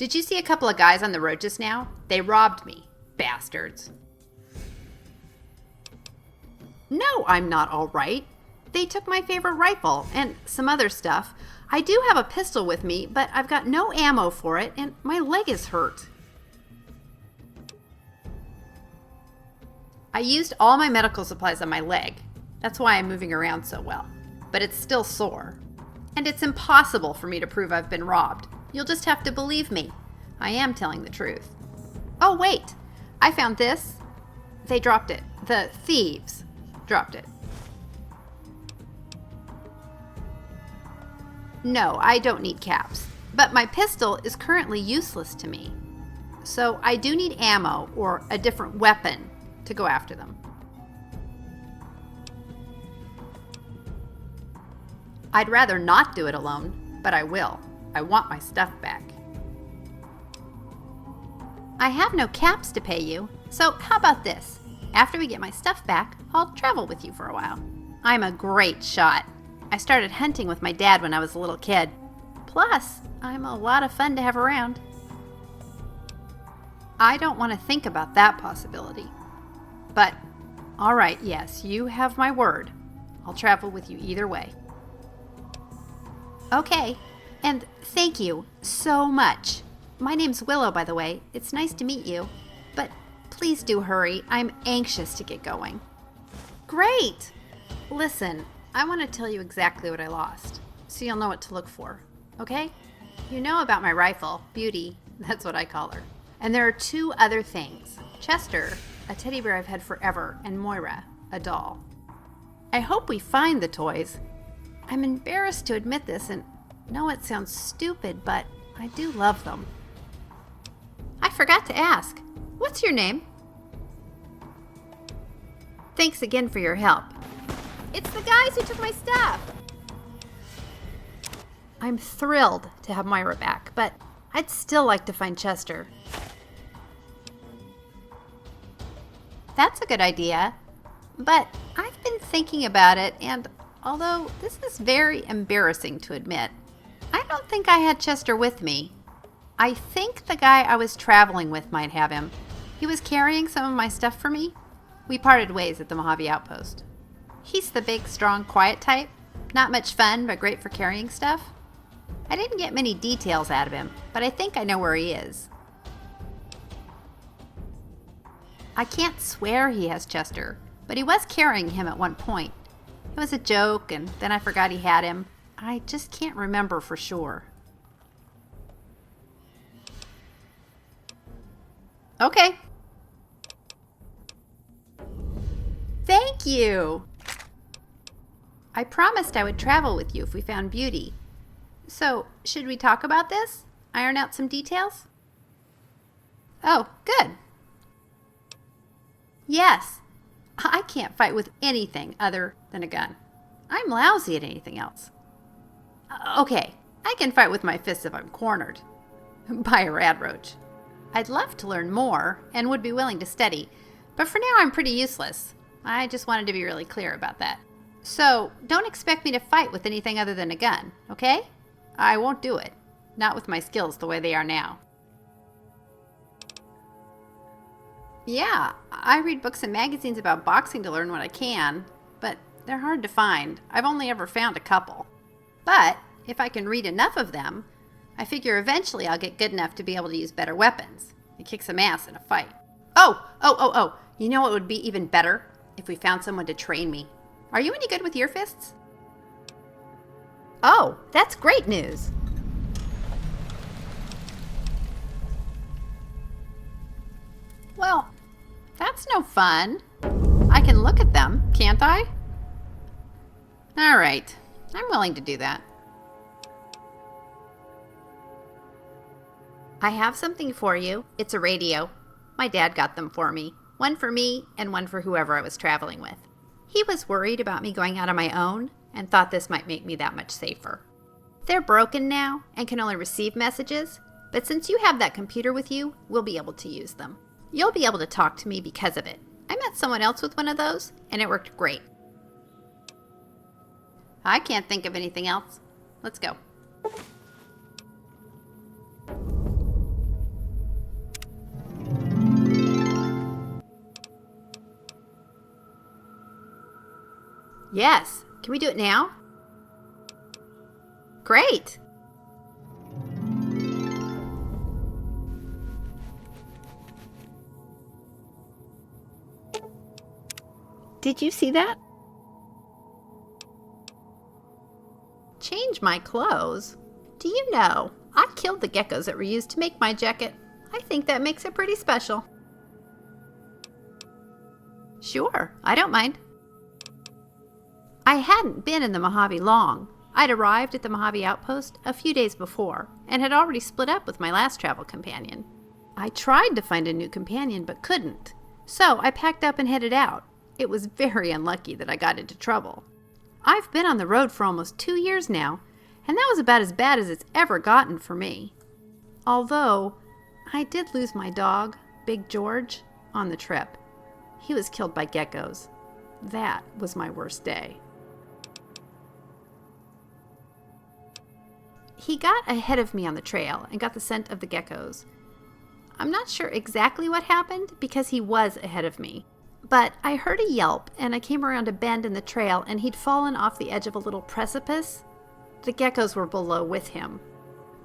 Did you see a couple of guys on the road just now? They robbed me. Bastards. No, I'm not all right. They took my favorite rifle and some other stuff. I do have a pistol with me, but I've got no ammo for it and my leg is hurt. I used all my medical supplies on my leg. That's why I'm moving around so well. But it's still sore. And it's impossible for me to prove I've been robbed. You'll just have to believe me. I am telling the truth. Oh, wait. I found this. They dropped it. The thieves dropped it. No, I don't need caps. But my pistol is currently useless to me. So I do need ammo or a different weapon to go after them. I'd rather not do it alone, but I will. I want my stuff back. I have no caps to pay you, so how about this? After we get my stuff back, I'll travel with you for a while. I'm a great shot. I started hunting with my dad when I was a little kid. Plus, I'm a lot of fun to have around. I don't want to think about that possibility. But, all right, yes, you have my word. I'll travel with you either way. Okay, and thank you so much. My name's Willow, by the way. It's nice to meet you. But please do hurry. I'm anxious to get going. Great! Listen, I want to tell you exactly what I lost, so you'll know what to look for, okay? You know about my rifle, Beauty, that's what I call her. And there are two other things. Chester, a teddy bear I've had forever, and Moira, a doll. I hope we find the toys. I'm embarrassed to admit this, and know it sounds stupid, but I do love them. I forgot to ask. What's your name? Thanks again for your help. It's the guys who took my stuff. I'm thrilled to have Moira back, but I'd still like to find Chester. That's a good idea, but I've been thinking about it, and although this is very embarrassing to admit, I don't think I had Chester with me. I think the guy I was traveling with might have him. He was carrying some of my stuff for me. We parted ways at the Mojave Outpost. He's the big, strong, quiet type. Not much fun, but great for carrying stuff. I didn't get many details out of him, but I think I know where he is. I can't swear he has Chester, but he was carrying him at one point. It was a joke, and then I forgot he had him. I just can't remember for sure. Okay. Thank you! I promised I would travel with you if we found Beauty. So, should we talk about this? Iron out some details? Oh, good. Yes. I can't fight with anything other than a gun. I'm lousy at anything else. Okay, I can fight with my fists if I'm cornered. By a radroach. I'd love to learn more and would be willing to study, but for now I'm pretty useless. I just wanted to be really clear about that. So, don't expect me to fight with anything other than a gun, okay? I won't do it. Not with my skills the way they are now. Yeah, I read books and magazines about boxing to learn what I can, but they're hard to find. I've only ever found a couple. But if I can read enough of them, I figure eventually I'll get good enough to be able to use better weapons and kick some ass in a fight. Oh! You know what would be even better? If we found someone to train me. Are you any good with your fists? Oh, that's great news. Well, that's no fun. I can look at them, can't I? All right, I'm willing to do that. I have something for you. It's a radio. My dad got them for me. One for me and one for whoever I was traveling with. He was worried about me going out on my own and thought this might make me that much safer. They're broken now and can only receive messages, but since you have that computer with you, we'll be able to use them. You'll be able to talk to me because of it. I met someone else with one of those, and it worked great. I can't think of anything else. Let's go. Yes. Can we do it now? Great. Did you see that? Change my clothes? Do you know, I killed the geckos that were used to make my jacket. I think that makes it pretty special. Sure, I don't mind. I hadn't been in the Mojave long. I'd arrived at the Mojave outpost a few days before and had already split up with my last travel companion. I tried to find a new companion but couldn't, so I packed up and headed out. It was very unlucky that I got into trouble. I've been on the road for almost 2 years now, and that was about as bad as it's ever gotten for me. Although, I did lose my dog, Big George, on the trip. He was killed by geckos. That was my worst day. He got ahead of me on the trail and got the scent of the geckos. I'm not sure exactly what happened because he was ahead of me. But I heard a yelp and I came around a bend in the trail and he'd fallen off the edge of a little precipice. The geckos were below with him.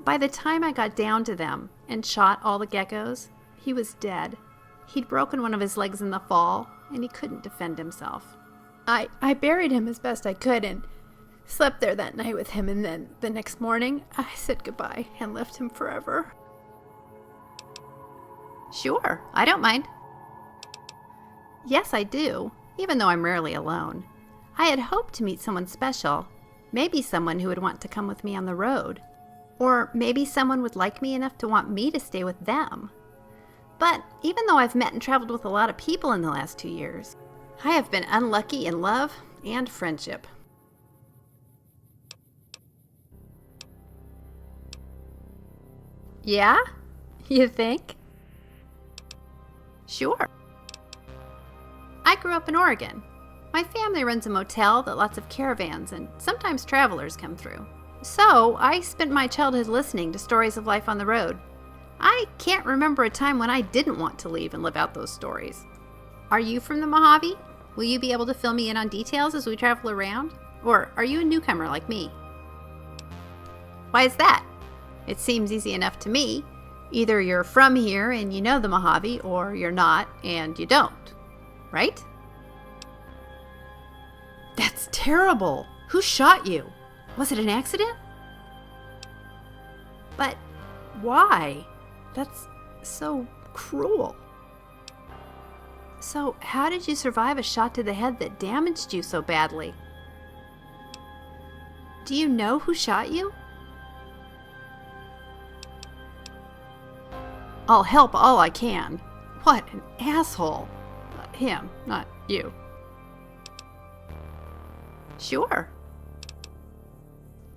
By the time I got down to them and shot all the geckos, he was dead. He'd broken one of his legs in the fall and he couldn't defend himself. I buried him as best I could and slept there that night with him, and then the next morning I said goodbye and left him forever. Sure, I don't mind. Yes, I do, even though I'm rarely alone. I had hoped to meet someone special, maybe someone who would want to come with me on the road. Or maybe someone would like me enough to want me to stay with them. But even though I've met and traveled with a lot of people in the last 2 years, I have been unlucky in love and friendship. Yeah? You think? Sure. I grew up in Oregon. My family runs a motel that lots of caravans and sometimes travelers come through. So I spent my childhood listening to stories of life on the road. I can't remember a time when I didn't want to leave and live out those stories. Are you from the Mojave? Will you be able to fill me in on details as we travel around? Or are you a newcomer like me? Why is that? It seems easy enough to me. Either you're from here and you know the Mojave, or you're not and you don't. Right? That's terrible. Who shot you? Was it an accident? But why? That's so cruel. So how did you survive a shot to the head that damaged you so badly? Do you know who shot you? I'll help all I can. What an asshole. Him, not you. Sure.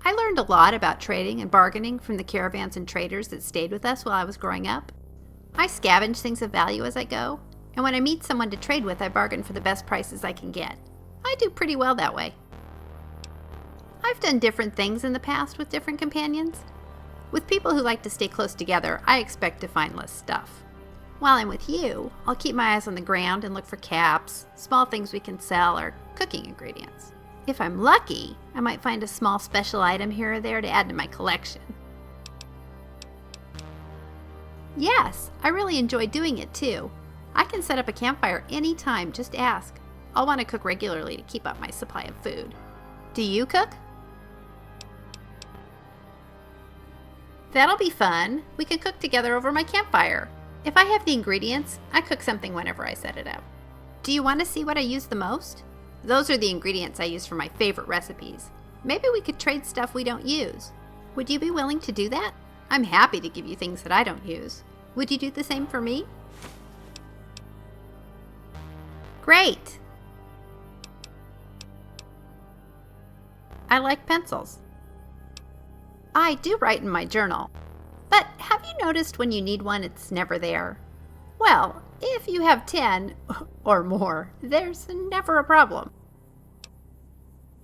I learned a lot about trading and bargaining from the caravans and traders that stayed with us while I was growing up. I scavenge things of value as I go, and when I meet someone to trade with, I bargain for the best prices I can get. I do pretty well that way. I've done different things in the past with different companions. With people who like to stay close together, I expect to find less stuff. While I'm with you, I'll keep my eyes on the ground and look for caps, small things we can sell, or cooking ingredients. If I'm lucky, I might find a small special item here or there to add to my collection. Yes, I really enjoy doing it too. I can set up a campfire anytime, just ask. I'll want to cook regularly to keep up my supply of food. Do you cook? That'll be fun. We can cook together over my campfire. If I have the ingredients, I cook something whenever I set it up. Do you want to see what I use the most? Those are the ingredients I use for my favorite recipes. Maybe we could trade stuff we don't use. Would you be willing to do that? I'm happy to give you things that I don't use. Would you do the same for me? Great! I like pencils. I do write in my journal. But have you noticed when you need one, it's never there? Well, if you have 10 or more, there's never a problem.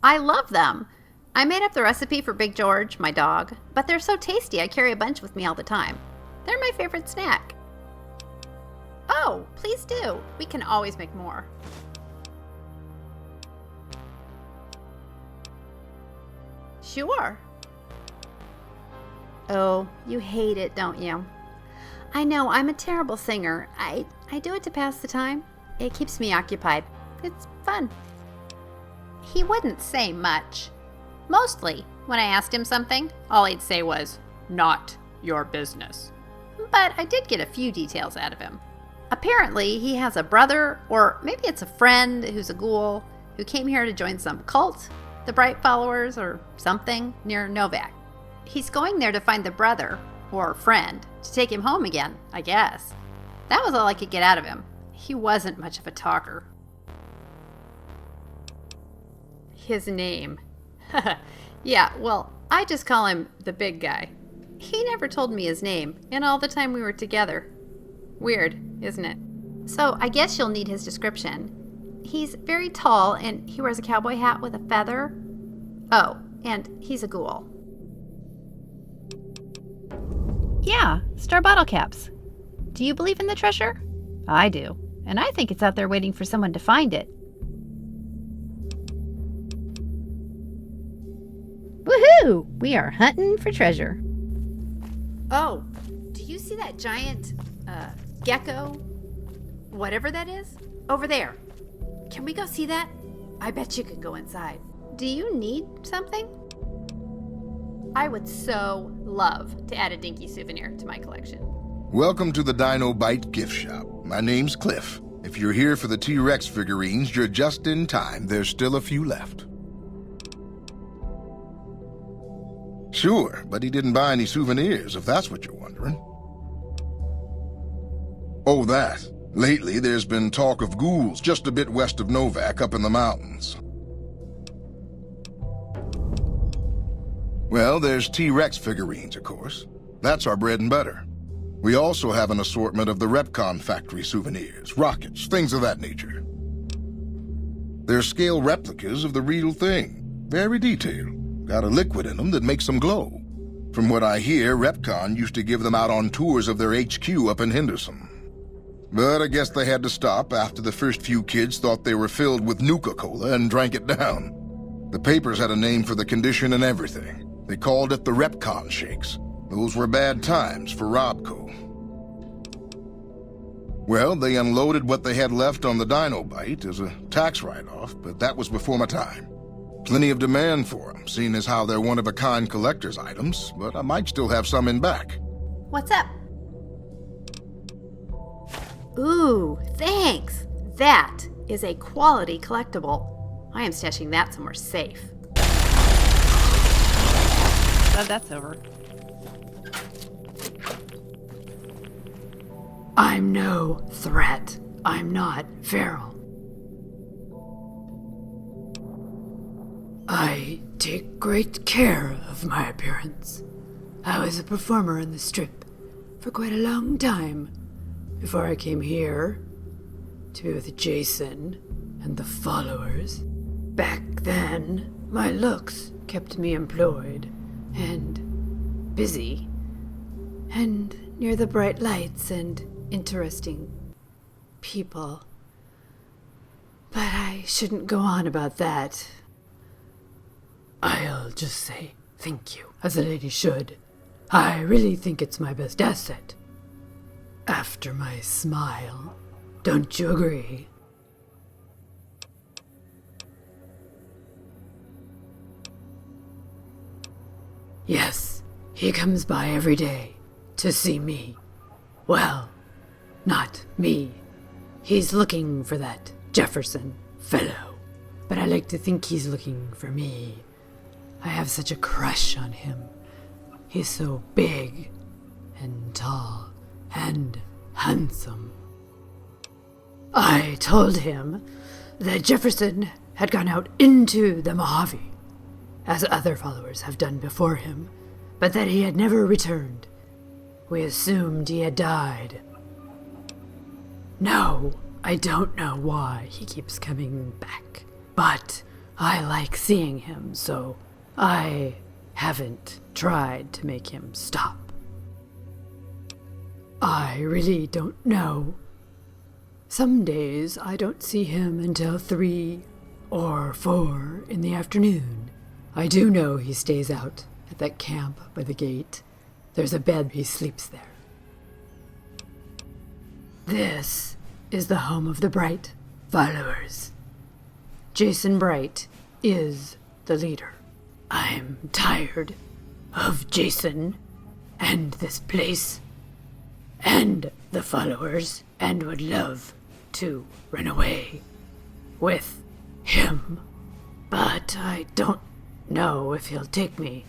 I love them. I made up the recipe for Big George, my dog, but they're so tasty I carry a bunch with me all the time. They're my favorite snack. Oh, please do. We can always make more. Sure. Oh, you hate it, don't you? I know, I'm a terrible singer. I do it to pass the time. It keeps me occupied. It's fun. He wouldn't say much. Mostly, when I asked him something, all he'd say was, "Not your business." But I did get a few details out of him. Apparently, he has a brother, or maybe it's a friend who's a ghoul, who came here to join some cult, the Bright Followers, or something, near Novak. He's going there to find the brother, or friend, to take him home again, I guess. That was all I could get out of him. He wasn't much of a talker. His name. Yeah, well, I just call him the big guy. He never told me his name in all the time we were together. Weird, isn't it? So I guess you'll need his description. He's very tall, and he wears a cowboy hat with a feather. Oh, and he's a ghoul. Yeah, star bottle caps. Do you believe in the treasure? I do, and I think it's out there waiting for someone to find it. Woohoo! We are hunting for treasure. Oh, do you see that giant, gecko? Whatever that is? Over there. Can we go see that? I bet you could go inside. Do you need something? I would so love to add a dinky souvenir to my collection. Welcome to the Dino Bite gift shop. My name's Cliff. If you're here for the T-Rex figurines, you're just in time. There's still a few left. Sure, but he didn't buy any souvenirs, if that's what you're wondering. Oh, that. Lately, there's been talk of ghouls just a bit west of Novak, up in the mountains. Well, there's T-Rex figurines, of course. That's our bread and butter. We also have an assortment of the Repcon factory souvenirs, rockets, things of that nature. They're scale replicas of the real thing. Very detailed. Got a liquid in them that makes them glow. From what I hear, Repcon used to give them out on tours of their HQ up in Henderson. But I guess they had to stop after the first few kids thought they were filled with Nuka-Cola and drank it down. The papers had a name for the condition and everything. They called it the Repcon Shakes. Those were bad times for Robco. Well, they unloaded what they had left on the Dino Bite as a tax write-off, but that was before my time. Plenty of demand for them, seeing as how they're one-of-a-kind collector's items, but I might still have some in back. What's up? Ooh, thanks! That is a quality collectible. I am stashing that somewhere safe. Glad that's over. I'm no threat. I'm not feral. I take great care of my appearance. I was a performer on the Strip for quite a long time before I came here to be with Jason and the followers. Back then, my looks kept me employed and busy and near the bright lights and interesting people. But I shouldn't go on about that. I'll just say thank you, as a lady should. I really think it's my best asset. After my smile. Don't you agree? Yes, he comes by every day to see me. Well, not me. He's looking for that Jefferson fellow. But I like to think he's looking for me. I have such a crush on him. He's so big and tall and handsome. I told him that Jefferson had gone out into the Mojave, as other followers have done before him, but that he had never returned. We assumed he had died. No, I don't know why he keeps coming back, but I like seeing him, so I haven't tried to make him stop. I really don't know. Some days I don't see him until 3 or 4 in the afternoon. I do know he stays out at that camp by the gate. There's a bed, he sleeps there. This is the home of the Bright followers. Jason Bright is the leader. I'm tired of Jason and this place and the followers and would love to run away with him. But I don't know if he'll take me.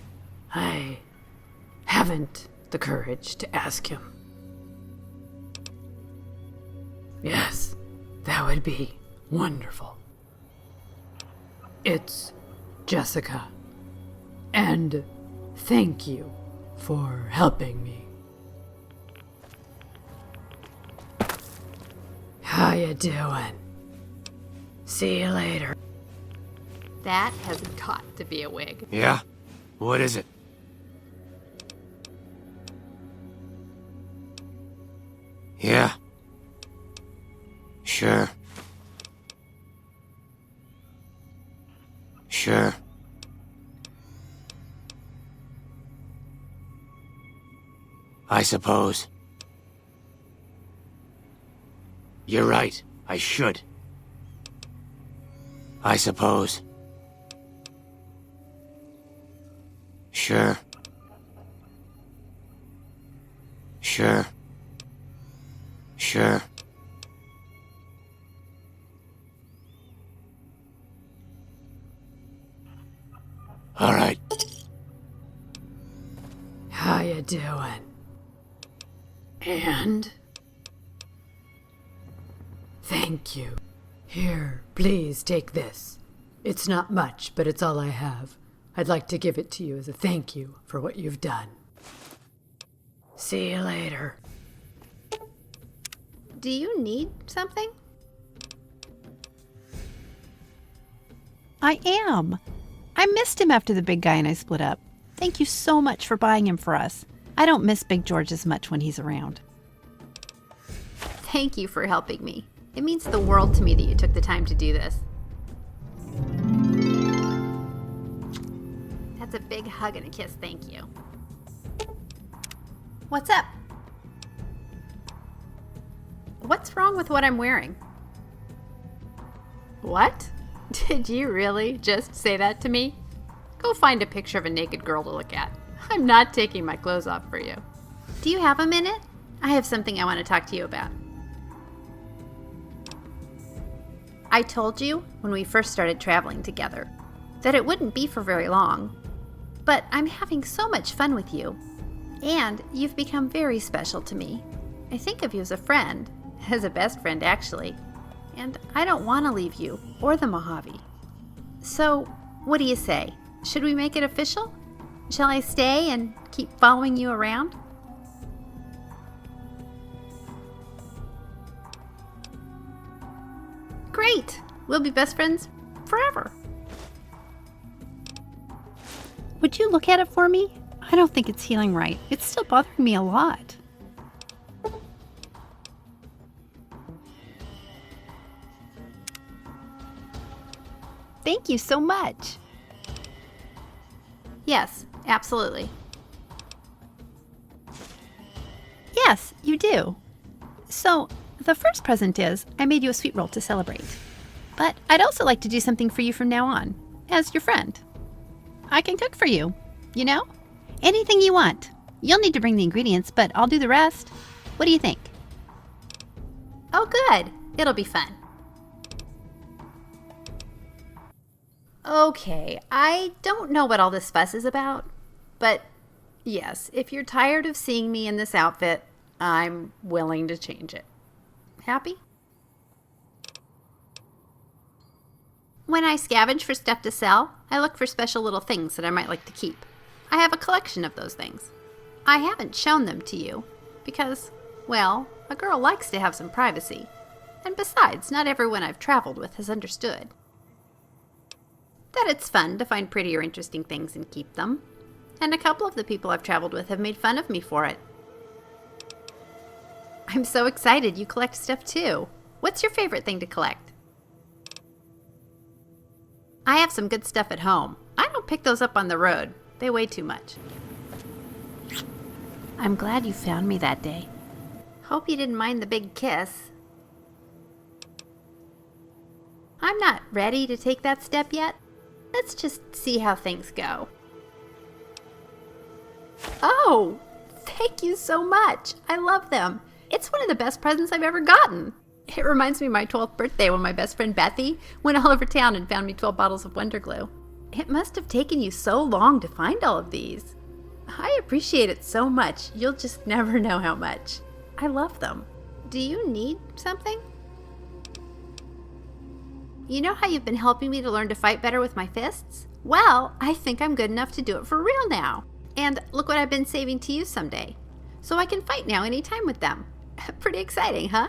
I haven't the courage to ask him. Yes, that would be wonderful. It's Jessica. And thank you for helping me. How you doing? See you later. That has got to be a wig. Yeah? What is it? Yeah. Sure. Sure. I suppose. You're right. I should. I suppose. Sure. Sure. Sure. All right. How you doing? And? Thank you. Here, please take this. It's not much, but it's all I have. I'd like to give it to you as a thank you for what you've done. See you later. Do you need something? I am. I missed him after the big guy and I split up. Thank you so much for buying him for us. I don't miss Big George as much when he's around. Thank you for helping me. It means the world to me that you took the time to do this. That's a big hug and a kiss, thank you. What's up? What's wrong with what I'm wearing? What? Did you really just say that to me? Go find a picture of a naked girl to look at. I'm not taking my clothes off for you. Do you have a minute? I have something I want to talk to you about. I told you when we first started traveling together that it wouldn't be for very long. But I'm having so much fun with you. And you've become very special to me. I think of you as a friend, as a best friend actually. And I don't want to leave you or the Mojave. So, what do you say? Should we make it official? Shall I stay and keep following you around? Great! We'll be best friends forever. Would you look at it for me? I don't think it's healing right. It's still bothering me a lot. Thank you so much. Yes, absolutely. Yes, you do. So, the first present is I made you a sweet roll to celebrate. But I'd also like to do something for you from now on, as your friend. I can cook for you, you know? Anything you want. You'll need to bring the ingredients, but I'll do the rest. What do you think? Oh, good. It'll be fun. Okay, I don't know what all this fuss is about, but yes, if you're tired of seeing me in this outfit, I'm willing to change it. Happy? When I scavenge for stuff to sell, I look for special little things that I might like to keep. I have a collection of those things. I haven't shown them to you because, well, a girl likes to have some privacy. And besides, not everyone I've traveled with has understood that it's fun to find pretty or interesting things and keep them. And a couple of the people I've traveled with have made fun of me for it. I'm so excited you collect stuff too. What's your favorite thing to collect? I have some good stuff at home. I don't don't pick those up on the road. They weigh too much. I'm glad you found me that day. Hope you didn't mind the big kiss. I'm not ready to take that step yet. Let's just see how things go. Oh, thank you so much. I love them. It's one of the best presents I've ever gotten. It reminds me of my 12th birthday when my best friend Bethy went all over town and found me 12 bottles of Wonder Glue. It must have taken you so long to find all of these. I appreciate it so much. You'll just never know how much. I love them. Do you need something? You know how you've been helping me to learn to fight better with my fists? Well, I think I'm good enough to do it for real now. And look what I've been saving to use someday. So I can fight now anytime with them. Pretty exciting, huh?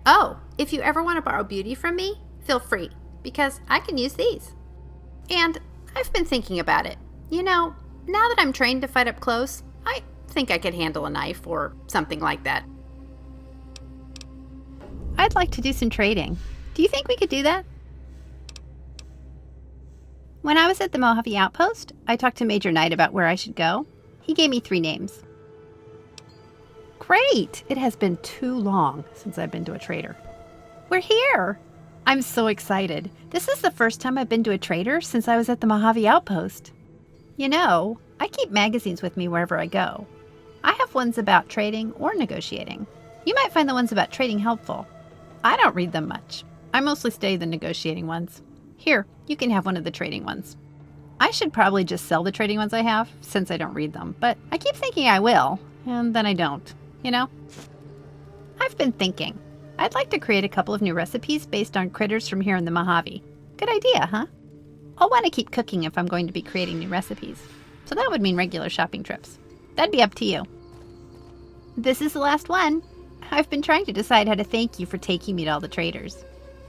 Oh, if you ever want to borrow beauty from me, feel free, because I can use these. And I've been thinking about it. You know, now that I'm trained to fight up close, I think I could handle a knife or something like that. I'd like to do some trading. Do you think we could do that? When I was at the Mojave Outpost, I talked to Major Knight about where I should go. He gave me 3 names. Great! It has been too long since I've been to a trader. We're here! I'm so excited. This is the first time I've been to a trader since I was at the Mojave Outpost. You know, I keep magazines with me wherever I go. I have ones about trading or negotiating. You might find the ones about trading helpful. I don't read them much. I mostly study the negotiating ones. Here, you can have one of the trading ones. I should probably just sell the trading ones I have, since I don't read them, but I keep thinking I will, and then I don't, you know? I've been thinking. I'd like to create a couple of new recipes based on critters from here in the Mojave. Good idea, huh? I'll want to keep cooking if I'm going to be creating new recipes, so that would mean regular shopping trips. That'd be up to you. This is the last one. I've been trying to decide how to thank you for taking me to all the traders.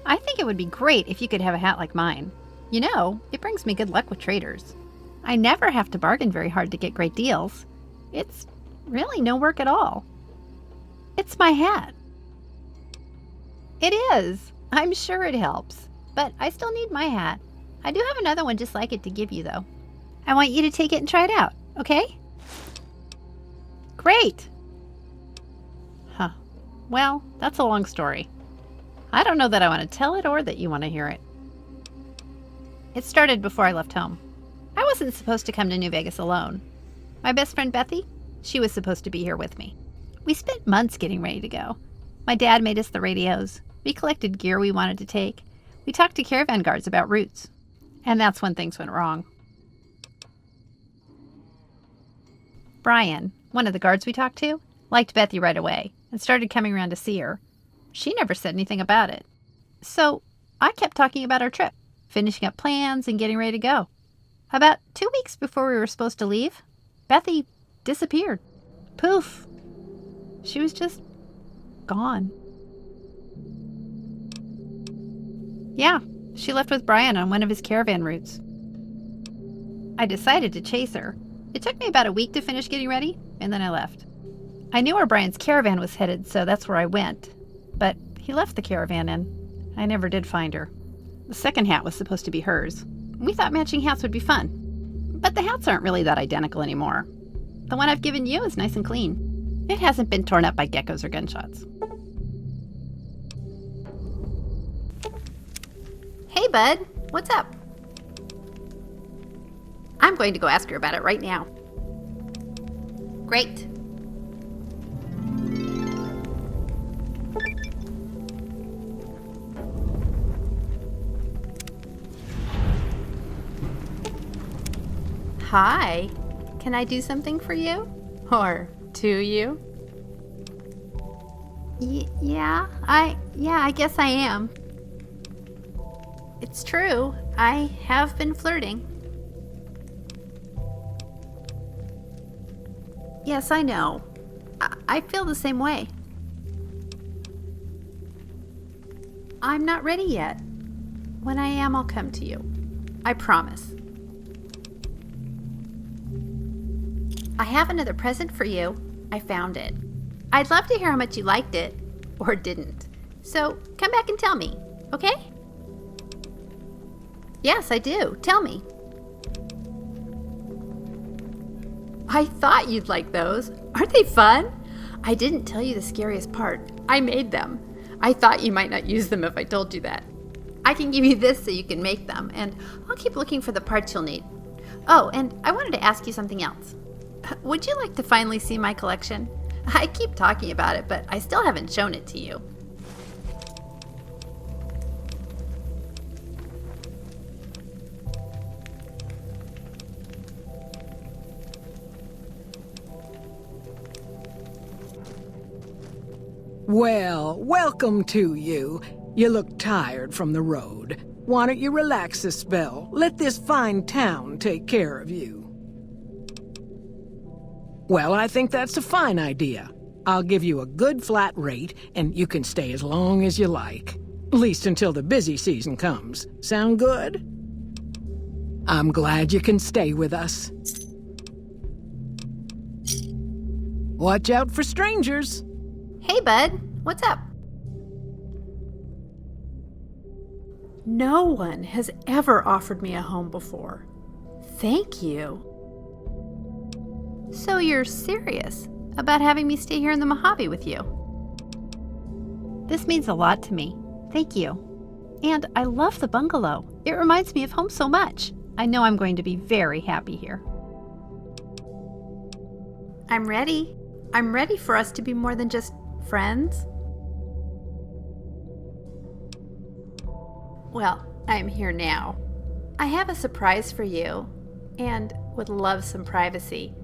I think it would be great if you could have a hat like mine. You know, it brings me good luck with traders. I never have to bargain very hard to get great deals. It's really no work at all. It's my hat. It is. I'm sure it helps. But I still need my hat. I do have another one just like it to give you, though. I want you to take it and try it out, okay? Great! Huh. Well, that's a long story. I don't know that I want to tell it or that you want to hear it. It started before I left home. I wasn't supposed to come to New Vegas alone. My best friend Bethy, she was supposed to be here with me. We spent months getting ready to go. My dad made us the radios. We collected gear we wanted to take. We talked to caravan guards about routes. And that's when things went wrong. Brian, one of the guards we talked to, liked Bethy right away and started coming around to see her. She never said anything about it. So I kept talking about our trip, finishing up plans and getting ready to go. About 2 weeks before we were supposed to leave, Bethy disappeared. Poof. She was just gone. Yeah, she left with Brian on one of his caravan routes. I decided to chase her. It took me about a week to finish getting ready, and then I left. I knew where Brian's caravan was headed, so that's where I went. But he left the caravan and I never did find her. The second hat was supposed to be hers. We thought matching hats would be fun. But the hats aren't really that identical anymore. The one I've given you is nice and clean. It hasn't been torn up by geckos or gunshots. Hey, bud. What's up? I'm going to go ask her about it right now. Great. Hi. Can I do something for you? Or to you? Yeah, I guess I am. It's true. I have been flirting. Yes, I know. I feel the same way. I'm not ready yet. When I am, I'll come to you. I promise. I have another present for you. I found it. I'd love to hear how much you liked it, or didn't. So come back and tell me, okay? Yes, I do. Tell me. I thought you'd like those. Aren't they fun? I didn't tell you the scariest part. I made them. I thought you might not use them if I told you that. I can give you this so you can make them, and I'll keep looking for the parts you'll need. Oh, and I wanted to ask you something else. Would you like to finally see my collection? I keep talking about it, but I still haven't shown it to you. Well, welcome to you. You look tired from the road. Why don't you relax a spell? Let this fine town take care of you. Well, I think that's a fine idea. I'll give you a good flat rate, and you can stay as long as you like. At least until the busy season comes. Sound good? I'm glad you can stay with us. Watch out for strangers. Hey, bud. What's up? No one has ever offered me a home before. Thank you. So you're serious about having me stay here in the Mojave with you? This means a lot to me. Thank you. And I love the bungalow. It reminds me of home so much. I know I'm going to be very happy here. I'm ready. I'm ready for us to be more than just friends. Well, I'm here now. I have a surprise for you and would love some privacy.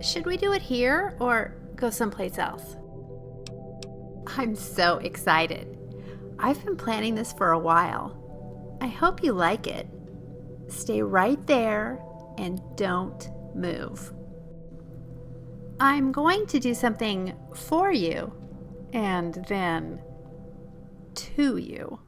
Should we do it here or go someplace else? I'm so excited. I've been planning this for a while. I hope you like it. Stay right there and don't move. I'm going to do something for you and then to you.